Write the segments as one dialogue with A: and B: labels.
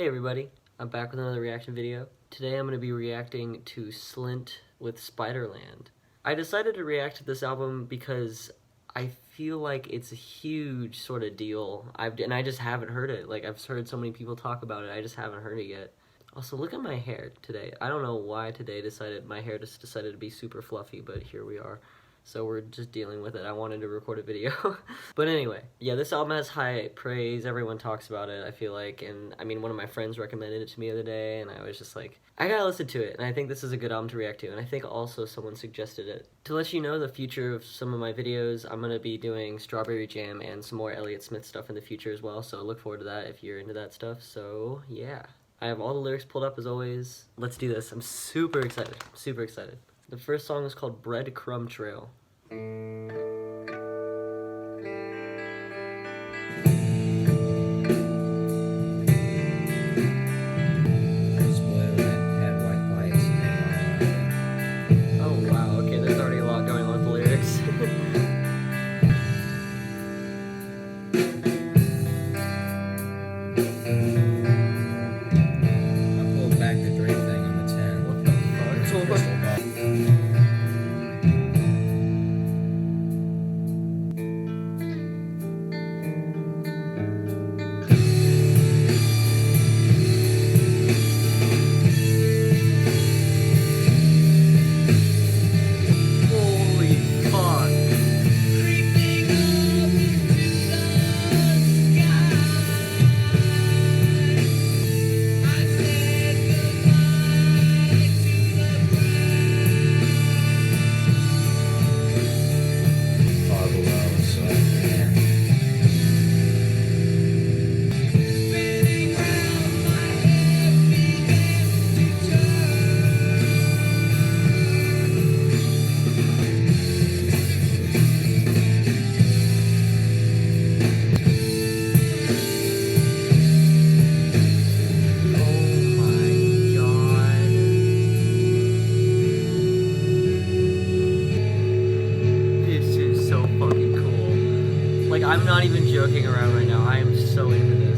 A: Hey everybody, I'm back with another reaction video. Today I'm going to be reacting to Slint with Spiderland. I decided to react to this album because I feel like it's a huge sort of deal. I just haven't heard it. Like, I've heard so many people talk about it, I just haven't heard it yet. Also, look at my hair today. I don't know why today my hair just decided to be super fluffy, but here we are. So we're just dealing with it. I wanted to record a video. But anyway, yeah, this album has high praise. Everyone talks about it, I feel like. And I mean, one of my friends recommended it to me the other day, and I was just like, I gotta listen to it. And I think this is a good album to react to. And I think also someone suggested it. To let you know the future of some of my videos, I'm gonna be doing Strawberry Jam and some more Elliott Smith stuff in the future as well. So look forward to that if you're into that stuff. So yeah, I have all the lyrics pulled up as always. Let's do this. I'm super excited. Super excited. The first song is called Breadcrumb Trail. Oh wow, okay, there's already a lot going on with the lyrics.
B: I pulled back the drape thing on the 10.
A: What the fuck? I'm not even joking around right now. I am so into this.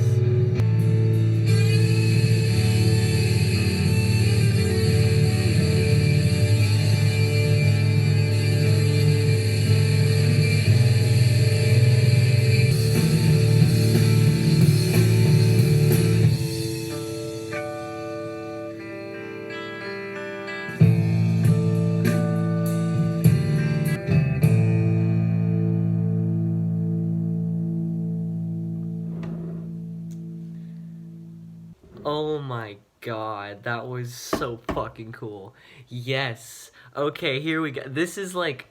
A: Oh my god, that was so fucking cool. Yes. Okay, here we go. This is like,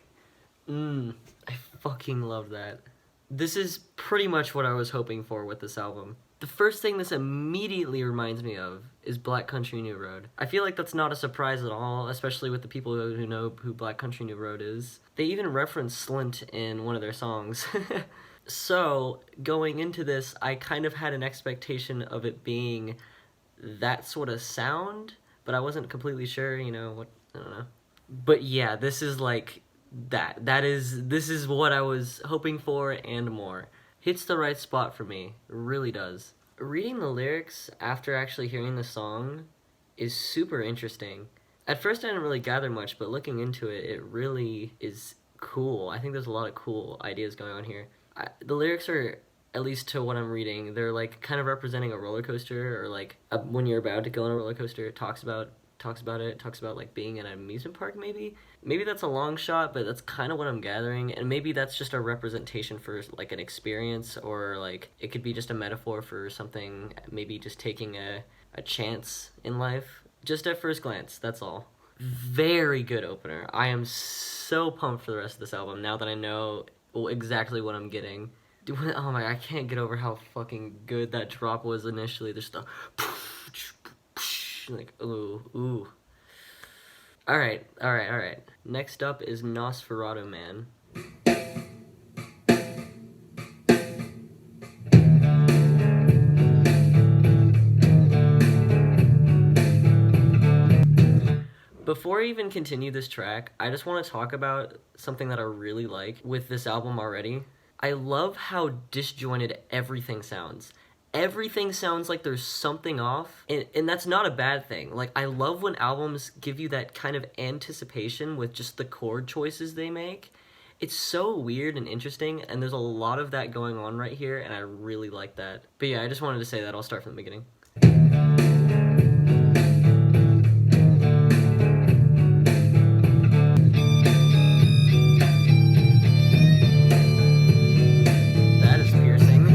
A: I fucking love that. This is pretty much what I was hoping for with this album. The first thing this immediately reminds me of is Black Country New Road. I feel like that's not a surprise at all, especially with the people who know who Black Country New Road is. They even reference Slint in one of their songs. So, going into this, I kind of had an expectation of it being that sort of sound, but I wasn't completely sure, you know, what, I don't know. But yeah, this is like this is what I was hoping for and more. Hits the right spot for me, it really does. Reading the lyrics after actually hearing the song is super interesting. At first I didn't really gather much, but looking into it, it really is cool. I think there's a lot of cool ideas going on here. The lyrics are, at least to what I'm reading, they're like kind of representing a roller coaster, or like when you're about to go on a roller coaster. It talks about like being in an amusement park. Maybe that's a long shot, but that's kind of what I'm gathering. And maybe that's just a representation for like an experience, or like it could be just a metaphor for something, maybe just taking a chance in life, just at first glance. That's all. Very good opener. I am so pumped for the rest of this album now that I know exactly what I'm getting. Oh my, I can't get over how fucking good that drop was initially. There's the like, ooh. Alright. Next up is Nosferatu Man. Before I even continue this track, I just want to talk about something that I really like with this album already. I love how disjointed everything sounds. everything sounds like there's something off, and that's not a bad thing. Like, I love when albums give you that kind of anticipation with just the chord choices they make. It's so weird and interesting, and there's a lot of that going on right here, and I really like that. But yeah, I just wanted to say that. I'll start from the beginning. That is piercing.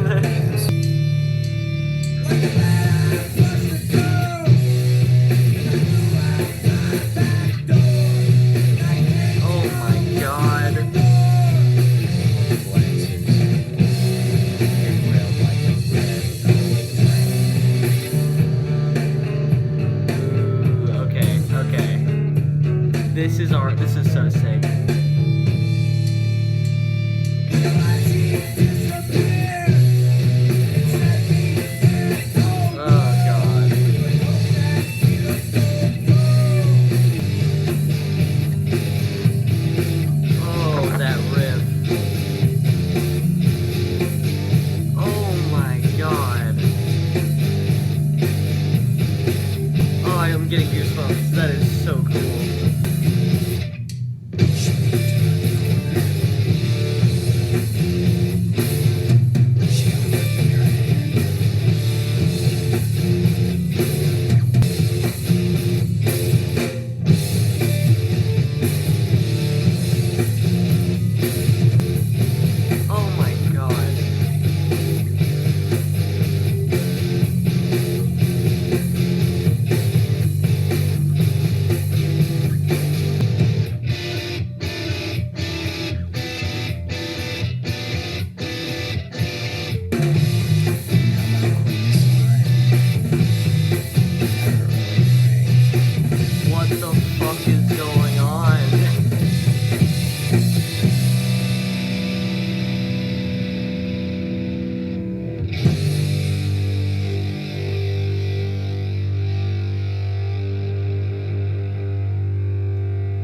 A: Oh my god. Ooh, okay. This is so sick. Oh god. Oh, that riff. Oh my god. Oh, I am getting goosebumps. That is so cool. Oh my god. What the fuck is going on?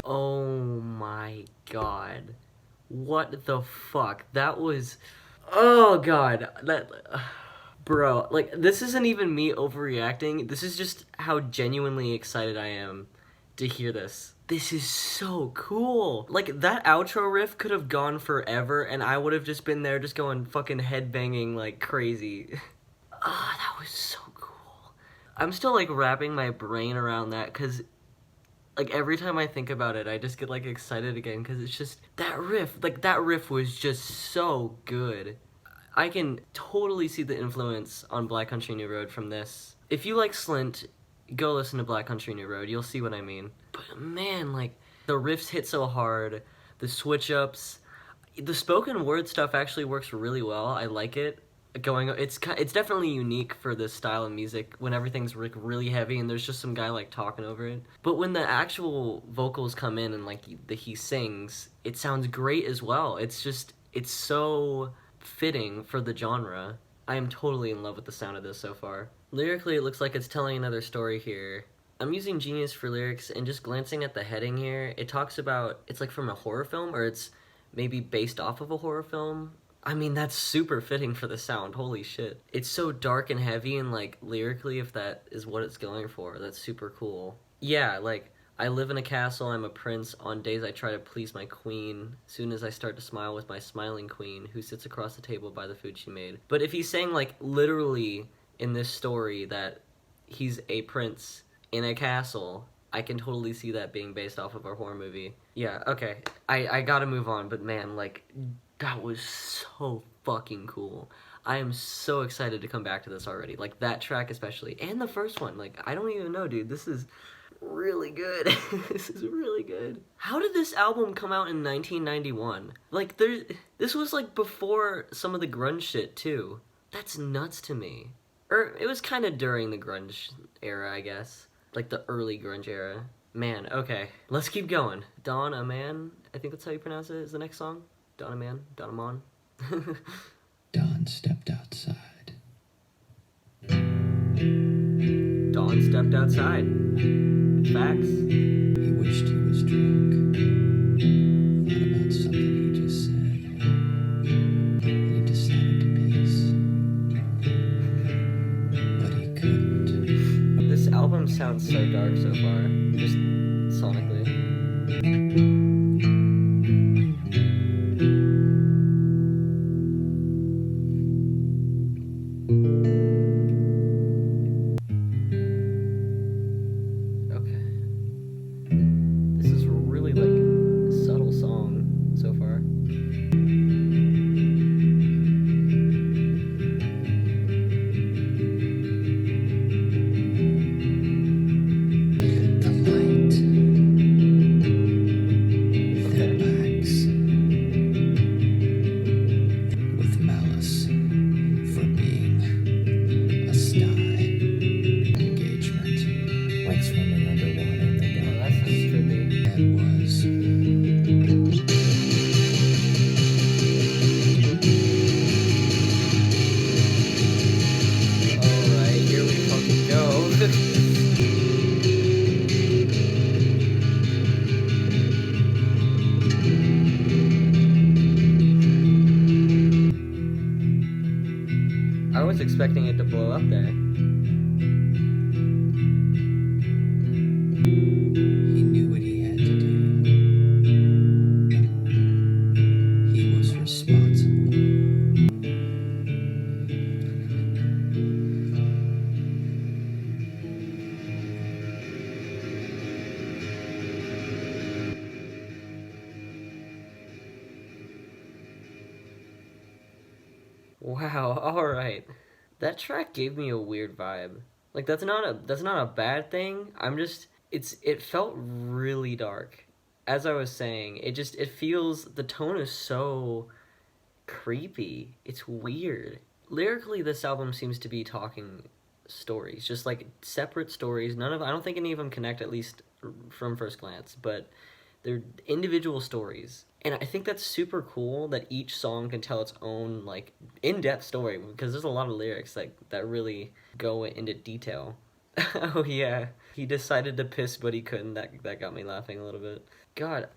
A: Oh my god. What the fuck? That was... Oh god. That... Bro, like, this isn't even me overreacting. This is just how genuinely excited I am to hear this. This is so cool. Like, that outro riff could have gone forever, and I would have just been there just going fucking headbanging like crazy. Ah, that was so cool. I'm still, like, wrapping my brain around that, because, like, every time I think about it, I just get, like, excited again, because it's just, that riff was just so good. I can totally see the influence on Black Country New Road from this. If you like Slint, go listen to Black Country New Road. You'll see what I mean. But man, like, the riffs hit so hard, the switch-ups, the spoken word stuff actually works really well. I like it. It's definitely unique for this style of music when everything's really heavy and there's just some guy like talking over it. But when the actual vocals come in and like he sings, it sounds great as well. It's so fitting for the genre. I am totally in love with the sound of this so far. Lyrically, it looks like it's telling another story here. I'm using Genius for lyrics, and just glancing at the heading here, it talks about it's like from a horror film, or it's maybe based off of a horror film. I mean, that's super fitting for the sound, holy shit. It's so dark and heavy, and like lyrically, if that is what it's going for, that's super cool. Yeah, like, I live in a castle, I'm a prince. On days I try to please my queen. Soon as I start to smile with my smiling queen, who sits across the table by the food she made. But if he's saying, like, literally in this story that he's a prince in a castle, I can totally see that being based off of a horror movie. Yeah, okay. I gotta move on, but man, like, that was so fucking cool. I am so excited to come back to this already. Like, that track especially. And the first one. Like, I don't even know, dude. This is really good. This is really good. How did this album come out in 1991? Like, this was like before some of the grunge shit too. That's nuts to me. Or it was kind of during the grunge era, I guess. Like the early grunge era. Man, okay. Let's keep going. Don Aman, I think that's how you pronounce it, is the next song. Don Aman? Don Aman?
B: Don stepped outside.
A: Don stepped outside. Facts.
B: He wished he was drunk. Thought about something he just said. And he decided to piss.
A: sounds so dark so far, just sonically. Okay. This is really like a subtle song so far.
B: The light
A: Okay.
B: wax with malice for being a sty. Engagement like swimming underwater in the
A: Oh,
B: dark.
A: that sounds trippy.
B: That was
A: Alright, here we fucking go. I was expecting it to blow up there.
B: he knew what he had to do. He was responsible.
A: Wow, alright. That track gave me a weird vibe. Like that's not a bad thing. It felt really dark. As I was saying, it feels the tone is so creepy. It's weird. Lyrically, this album seems to be talking stories, just like separate stories. I don't think any of them connect, at least from first glance, but they're individual stories. And I think that's super cool that each song can tell its own like in-depth story because there's a lot of lyrics like that really go into detail. Oh yeah, he decided to piss but he couldn't. That got me laughing a little bit. God,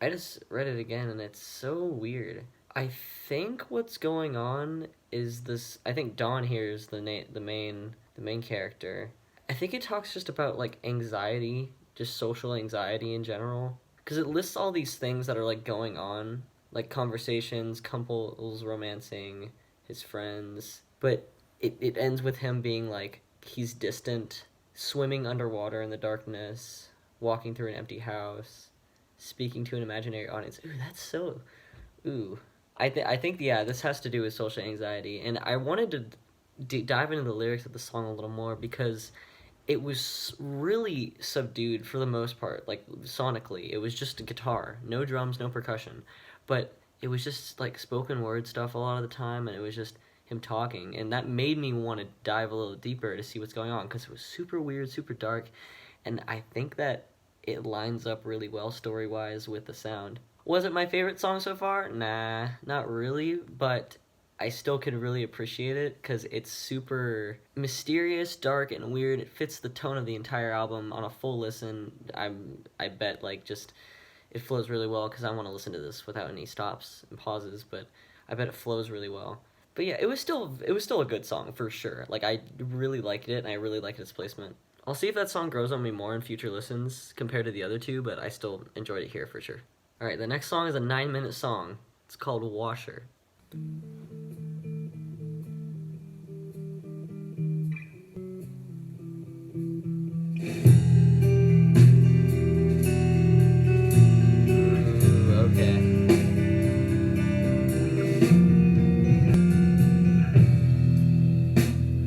A: I just read it again and it's so weird. I think what's going on is this. I think Dawn here is the main character. I think it talks just about like anxiety, just social anxiety in general, because it lists all these things that are like going on, like conversations, couples romancing, his friends, but it ends with him being like he's distant, swimming underwater in the darkness, walking through an empty house, speaking to an imaginary audience. Ooh, that's so. Ooh. I think yeah, this has to do with social anxiety, and I wanted to dive into the lyrics of the song a little more because it was really subdued for the most part, like sonically. It was just a guitar, no drums, no percussion, but it was just like spoken word stuff a lot of the time, and it was just him talking, and that made me want to dive a little deeper to see what's going on because it was super weird, super dark, and I think that it lines up really well story-wise with the sound. Was it my favorite song so far? Nah, not really, but I still could really appreciate it because it's super mysterious, dark, and weird. It fits the tone of the entire album. On a full listen, I bet like just it flows really well because I want to listen to this without any stops and pauses. But I bet it flows really well. But yeah, it was still a good song for sure. Like I really liked it, and I really liked its placement. I'll see if that song grows on me more in future listens compared to the other two, but I still enjoyed it here for sure. All right, the next song is a 9-minute song. It's called Washer. Okay.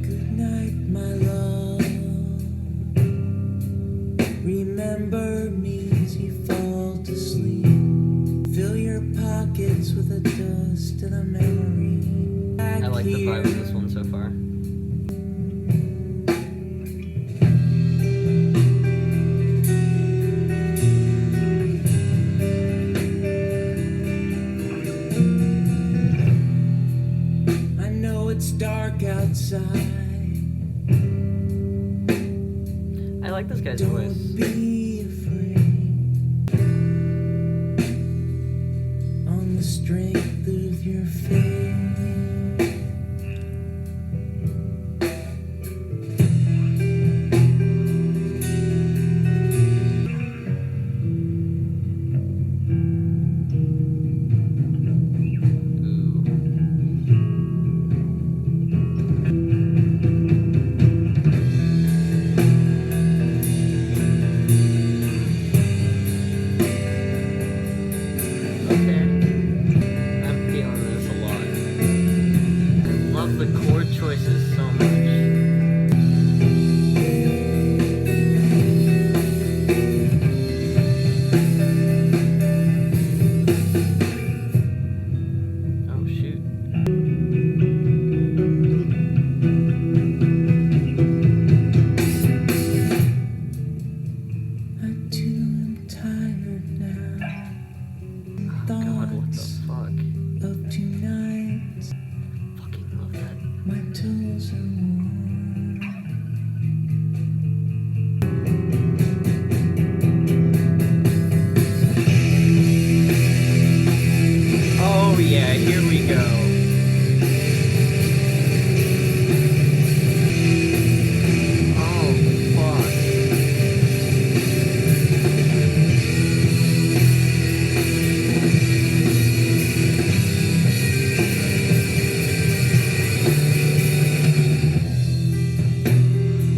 B: Good night, my love. Remember me as you fall to sleep. Fill your pockets with the dust of the memory.
A: I like the vibe of this one so far.
B: I know it's dark outside.
A: I like this guy's
B: Don't
A: voice.
B: be afraid. On the strength of your faith.
A: Oh yeah, here we go. Oh fuck.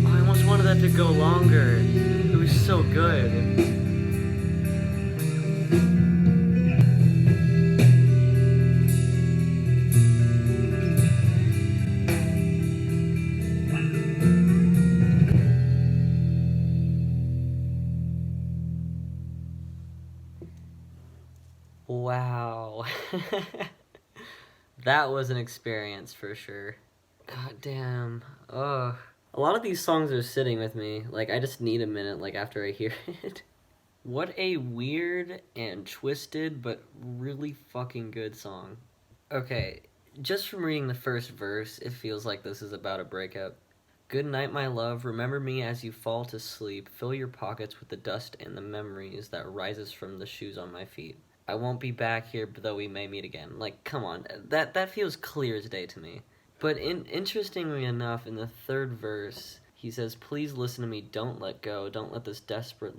A: I almost wanted that to go longer. It was so good. Wow. That was an experience for sure. God damn. Ugh. A lot of these songs are sitting with me. Like, I just need a minute, like, after I hear it. What a weird and twisted, but really fucking good song. Okay, just from reading the first verse, it feels like this is about a breakup. Good night, my love. Remember me as you fall to sleep. Fill your pockets with the dust and the memories that rises from the shoes on my feet. I won't be back here, though we may meet again. Like, come on, that feels clear as day to me. But interestingly enough, in the third verse, he says, "Please listen to me. Don't let go. Don't let this desperate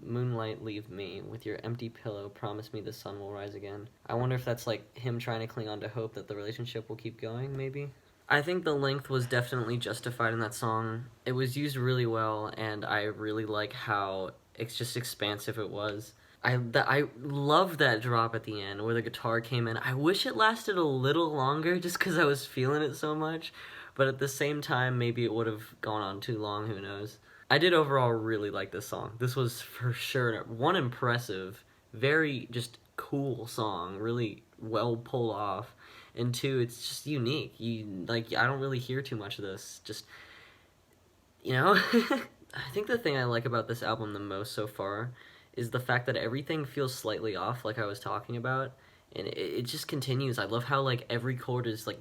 A: moonlight leave me. With your empty pillow, promise me the sun will rise again." I wonder if that's like him trying to cling on to hope that the relationship will keep going. Maybe. I think the length was definitely justified in that song. It was used really well, and I really like how it's just expansive it was. I love that drop at the end where the guitar came in. I wish it lasted a little longer just because I was feeling it so much, but at the same time, maybe it would have gone on too long. Who knows? I did overall really like this song. This was for sure one impressive, very just cool song. Really well pulled off, and two, it's just unique. I don't really hear too much of this. Just you know. I think the thing I like about this album the most so far is the fact that everything feels slightly off, like I was talking about, and it just continues. I love how like every chord is like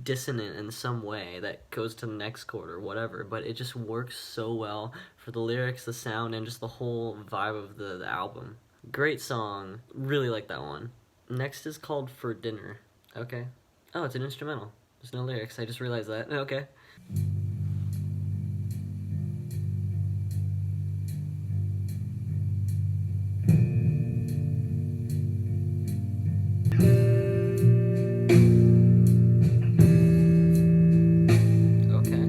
A: dissonant in some way that goes to the next chord or whatever, but it just works so well for the lyrics, the sound, and just the whole vibe of the album. Great song. Really like that one. Next is called For Dinner. Okay. Oh, it's an instrumental. There's no lyrics. I just realized that. Okay. Okay.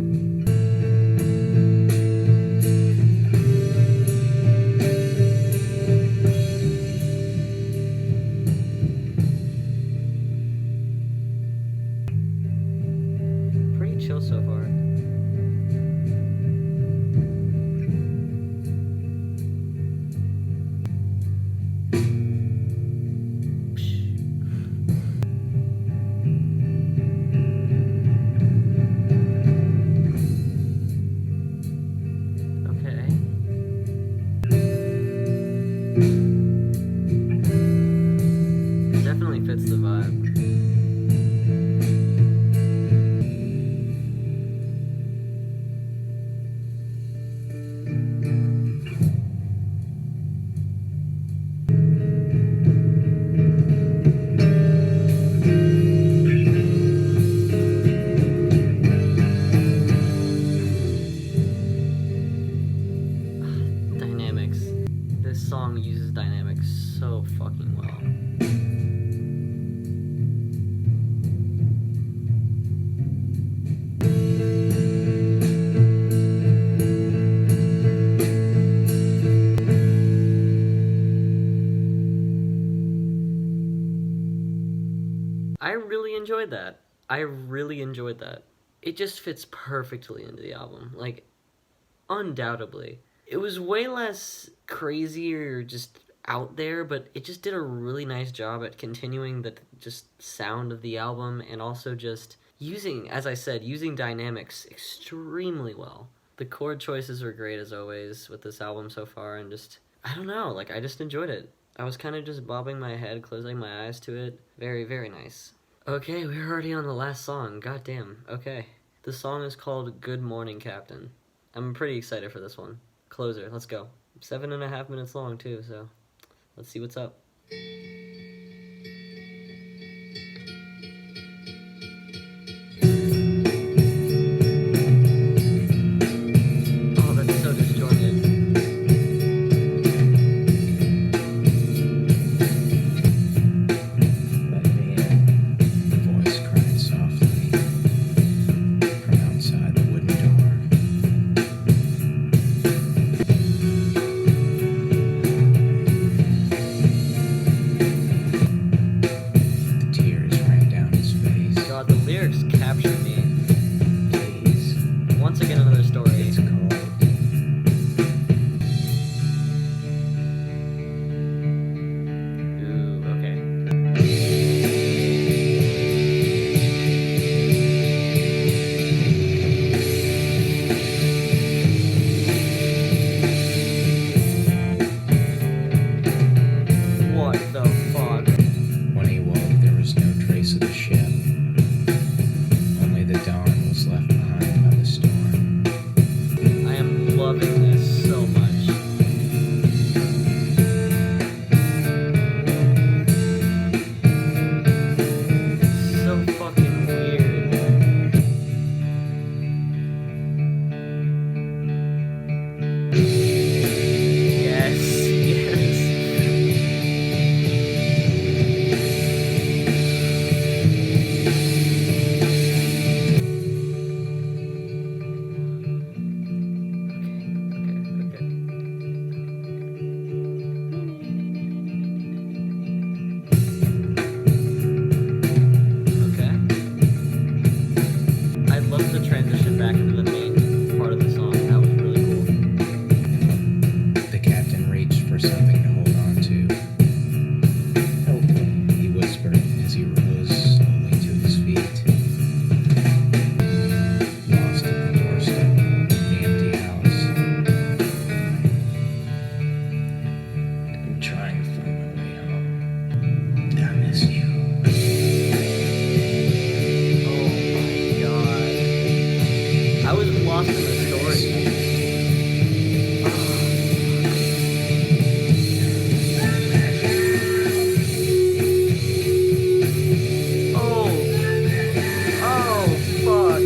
A: Pretty chill so far. Okay. Definitely fits the vibe. Dynamics. This song uses dynamics so fucking well. I really enjoyed that. I really enjoyed that. It just fits perfectly into the album. Like, undoubtedly. It was way less crazy or just out there, but it just did a really nice job at continuing the just sound of the album and also just using, as I said, using dynamics extremely well. The chord choices were great as always with this album so far, and just, I don't know, like, I just enjoyed it. I was kind of just bobbing my head, closing my eyes to it. Very, very nice. Okay, we're already on the last song. God damn. Okay. The song is called Good Morning, Captain. I'm pretty excited for this one. Closer, let's go. 7.5 minutes long, too, so let's see what's up. lyrics capture me.
B: Please.
A: Once again, another story.
B: It's cold.
A: Ooh, okay. What the fuck?
B: When he woke, there was no trace of the ship. Only the dawn was left behind by the storm.
A: I am loving this so much. So fucking weird. Yes, yes. Okay. Okay. I love the transition back into the main part of the song. That was really cool.
B: The captain reached for something to hold on to. Help me, he whispered as he rose slowly to his feet. Lost at the doorstep of the empty house. I'm trying to find my way home. I miss you.
A: Oh my god. I was lost in the story. Oh. Oh, fuck.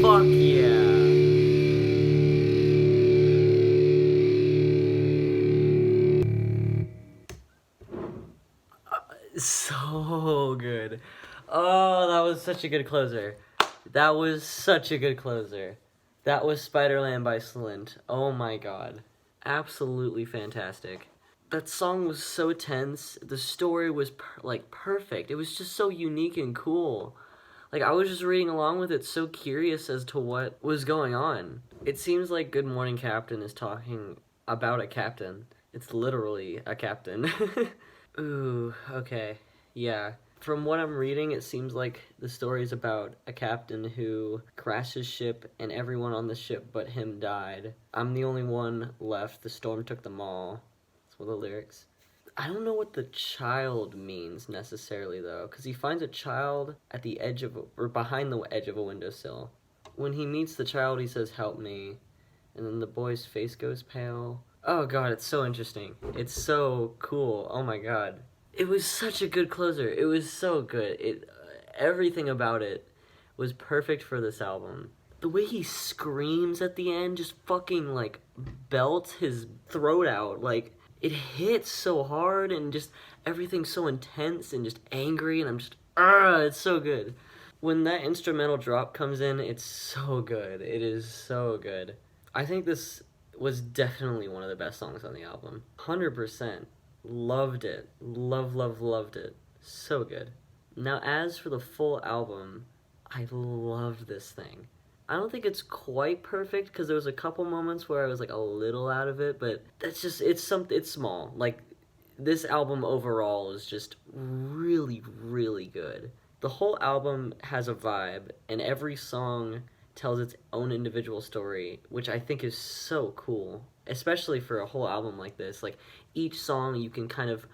A: Fuck yeah. So good. Oh, that was such a good closer. That was such a good closer. That was Spiderland by Slint. Oh my god. Absolutely fantastic. That song was so tense. The story was perfect. It was just so unique and cool. Like, I was just reading along with it, so curious as to what was going on. It seems like Good Morning Captain is talking about a captain. It's literally a captain. Ooh, okay. Yeah. From what I'm reading, it seems like the story is about a captain who crashed his ship and everyone on the ship but him died. I'm the only one left. The storm took them all. That's one of the lyrics. I don't know what the child means necessarily though, because he finds a child at the edge of, or behind the edge of a windowsill. When he meets the child, he says, "Help me," and then the boy's face goes pale. Oh god, it's so interesting. It's so cool. Oh my god. It was such a good closer. It was so good. Everything about it was perfect for this album. The way he screams at the end, just fucking like belts his throat out, like it hits so hard and just everything's so intense and just angry and I'm just it's so good. When that instrumental drop comes in, it's so good. It is so good. I think this was definitely one of the best songs on the album. 100%. Loved it. Loved it. So good. Now, as for the full album, I loved this thing. I don't think it's quite perfect because there was a couple moments where I was like a little out of it, but that's just it's small. Like this album overall is just really good. The whole album has a vibe and every song tells its own individual story, which I think is so cool, especially for a whole album like this. Like each song you can kind of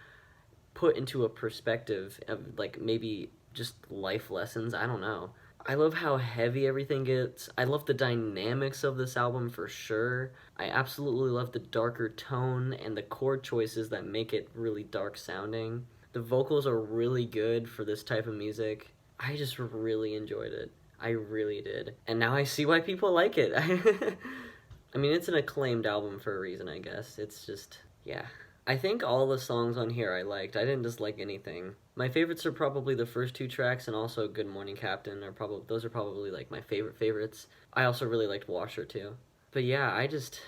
A: put into a perspective of like maybe just life lessons, I don't know. I love how heavy everything gets. I love the dynamics of this album for sure. I absolutely love the darker tone and the chord choices that make it really dark sounding. The vocals are really good for this type of music. I just really enjoyed it. I really did. And now I see why people like it. I mean, it's an acclaimed album for a reason, I guess. It's just, yeah. I think all the songs on here I liked. I didn't dislike anything. My favorites are probably the first two tracks and also Good Morning Captain are probably those are probably like my favorites. I also really liked Washer too. But yeah, I just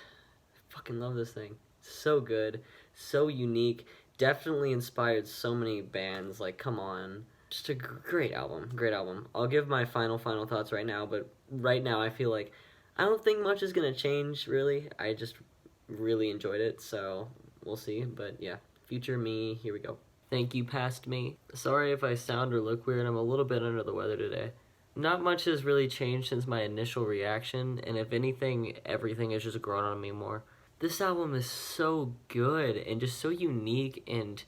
A: fucking love this thing. So good, so unique. Definitely inspired so many bands. Like, come on. Just a great album. Great album. I'll give my final thoughts right now, but right now I feel like I don't think much is going to change really. I just really enjoyed it, so we'll see. But yeah, future me, here we go. Thank you, past me. Sorry if I sound or look weird, I'm a little bit under the weather today. Not much has really changed since my initial reaction, and if anything, everything has just grown on me more. This album is so good and just so unique and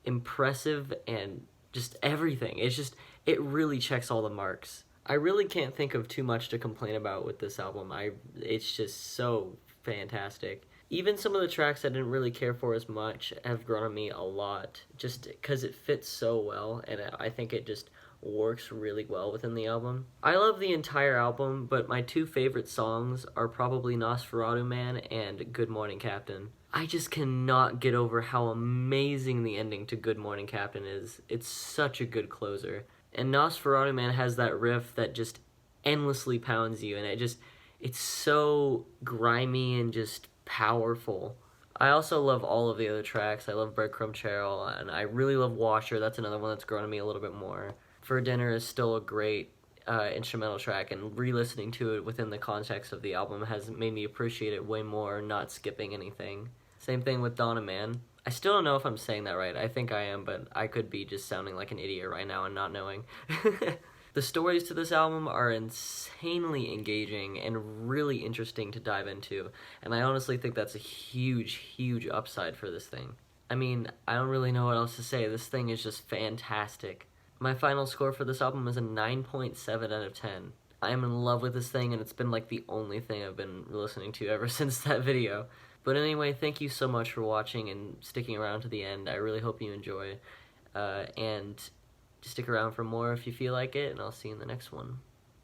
A: impressive and just everything. It really checks all the marks. I really can't think of too much to complain about with this album. It's just so fantastic. Even some of the tracks I didn't really care for as much have grown on me a lot, just because it fits so well, and I think it just works really well within the album. I love the entire album, but my two favorite songs are probably Nosferatu Man and Good Morning Captain. I just cannot get over how amazing the ending to Good Morning Captain is. It's such a good closer. And Nosferatu Man has that riff that just endlessly pounds you, and it's so grimy and just powerful. I also love all of the other tracks. I love Breadcrumb Trail, and I really love Washer. That's another one that's grown on me a little bit more. For Dinner is still a great instrumental track, and re-listening to it within the context of the album has made me appreciate it way more, not skipping anything. Same thing with Dawn of Man. I still don't know if I'm saying that right. I think I am, but I could be just sounding like an idiot right now and not knowing. The stories to this album are insanely engaging and really interesting to dive into, and I honestly think that's a huge upside for this thing. I mean, I don't really know what else to say. This thing is just fantastic. My final score for this album is a 9.7 out of 10. I am in love with this thing, and it's been like the only thing I've been listening to ever since that video. But anyway, thank you so much for watching and sticking around to the end. I really hope you enjoy. And stick around for more if you feel like it, and I'll see you in the next one.